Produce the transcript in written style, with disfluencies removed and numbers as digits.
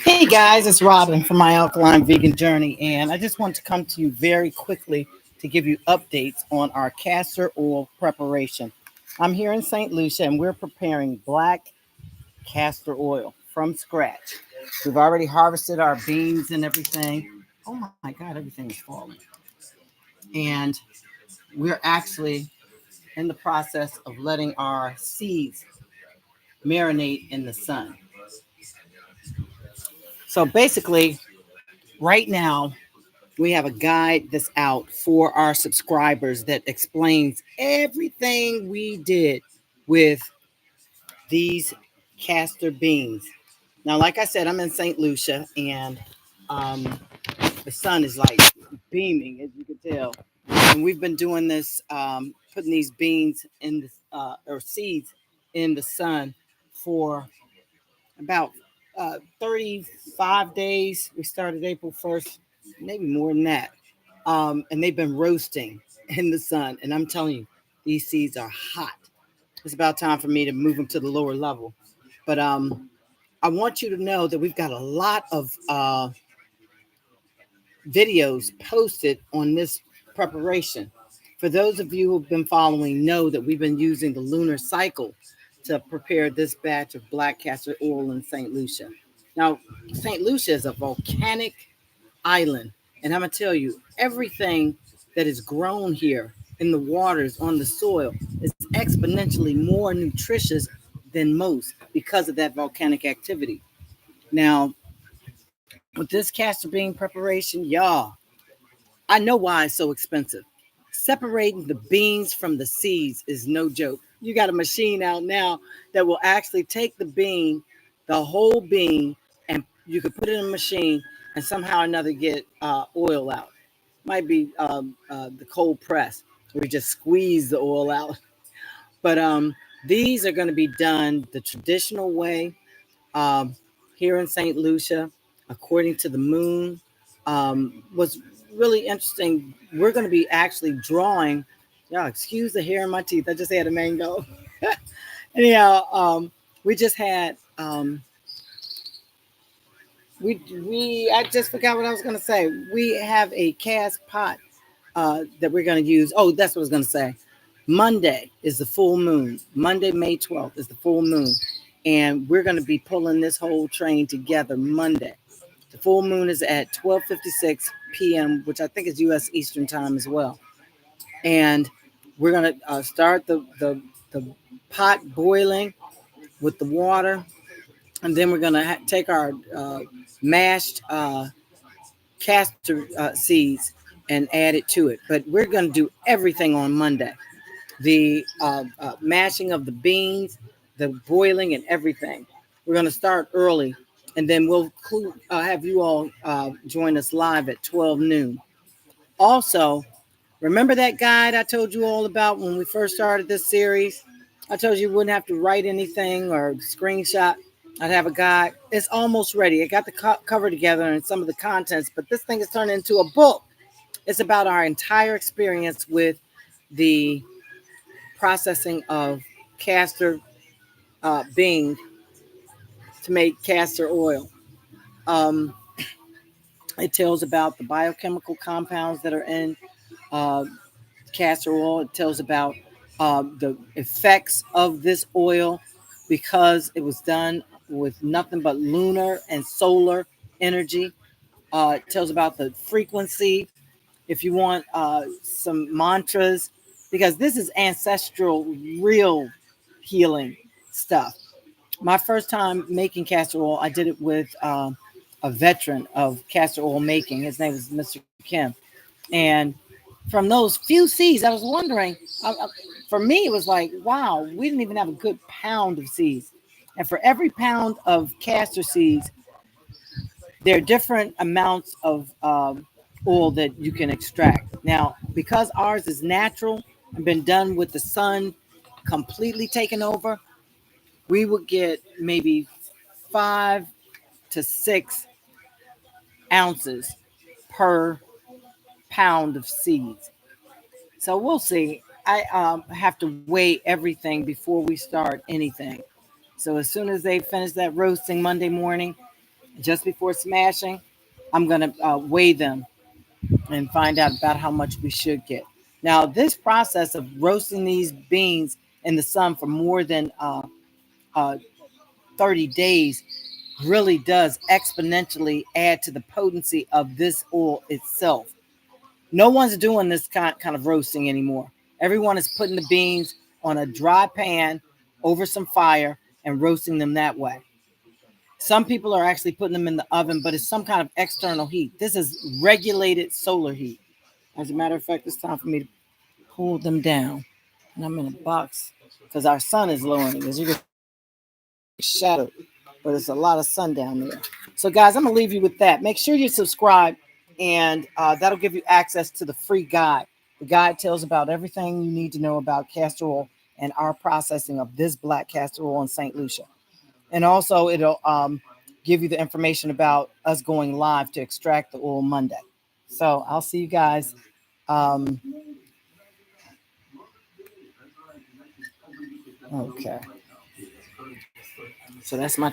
Hey guys, it's Robin from my Alkaline Vegan Journey, and I just want to come to you very quickly to give you updates on our castor oil preparation. I'm here in St. Lucia, and we're preparing black castor oil from scratch. We've already harvested our beans and everything. Oh my God, everything is falling. And we're actually in the process of letting our seeds marinate in the sun. So basically, right now, we have a guide that's out for our subscribers that explains everything we did with these castor beans. Now, like I said, I'm in St. Lucia, and um, the sun is like beaming, as you can tell. And we've been doing this, putting these beans in the or seeds in the sun for about 35 days. We started April 1st, maybe more than that. And they've been roasting in the sun. And I'm telling you, these seeds are hot. It's about time for me to move them to the lower level. But I want you to know that we've got a lot of videos posted on this preparation. For those of you who've been following, know that we've been using the lunar cycle to prepare this batch of black castor oil in St. Lucia. Now, St. Lucia is a volcanic island, and I'm gonna tell you, everything that is grown here in the waters on the soil is exponentially more nutritious than most because of that volcanic activity. Now, with this castor bean preparation, y'all, I know why it's so expensive. Separating the beans from the seeds is no joke. You got a machine out now that will actually take the bean, the whole bean, and you could put it in a machine and somehow or another get oil out. Might be the cold press where you just squeeze the oil out. But these are going to be done the traditional way um, here in St. Lucia, according to the moon. Was really interesting. We're going to be actually drawing. Yeah, excuse the hair in my teeth. I just had a mango. Anyhow, we just had. We I just forgot what I was going to say. We have a cast pot that we're going to use. Oh, that's what I was going to say. Monday is the full moon. Monday, May 12th is the full moon. And we're going to be pulling this whole train together Monday. The full moon is at 12:56 p.m., which I think is U.S. Eastern time as well. And we're going to start the pot boiling with the water. And then we're going to take our mashed castor seeds and add it to it. But we're going to do everything on Monday. The mashing of the beans, the boiling and everything. We're going to start early, and then we'll have you all join us live at 12 noon. Also, remember that guide I told you all about when we first started this series? I told you wouldn't have to write anything or screenshot. I'd have a guide. It's almost ready. I got the cover together and some of the contents, but this thing is turned into a book. It's about our entire experience with the processing of castor bean to make castor oil. Um, it tells about the biochemical compounds that are in uh, castor oil. It tells about the effects of this oil because it was done with nothing but lunar and solar energy. It tells about the frequency. If you want some mantras, because this is ancestral, real healing stuff. My first time making castor oil, I did it with a veteran of castor oil making. His name was Mr. Kim. And from those few seeds, I was wondering, for me, it was like, wow, we didn't even have a good pound of seeds. And for every pound of castor seeds, there are different amounts of oil that you can extract. Now, because ours is natural and been done with the sun completely taken over, we would get maybe 5 to 6 ounces per pound of seeds. So we'll see. I have to weigh everything before we start anything. So as soon as they finish that roasting Monday morning, just before smashing, I'm going to weigh them and find out about how much we should get. Now, this process of roasting these beans in the sun for more than uh, 30 days really does exponentially add to the potency of this oil itself. No one's doing this kind of roasting anymore. Everyone is putting the beans on a dry pan over some fire and roasting them that way. Some people are actually putting them in the oven, but it's some kind of external heat. This is regulated solar heat. As a matter of fact, it's time for me to pull them down. And I'm in a box because our sun is lowering. As you can shadow, but it's a lot of sun down there. So, guys, I'm gonna leave you with that. Make sure you subscribe, and that'll give you access to the free guide. The guide tells about everything you need to know about castor oil and our processing of this black castor oil in St. Lucia. And also, it'll give you the information about us going live to extract the oil Monday. So, I'll see you guys. Okay. So that's my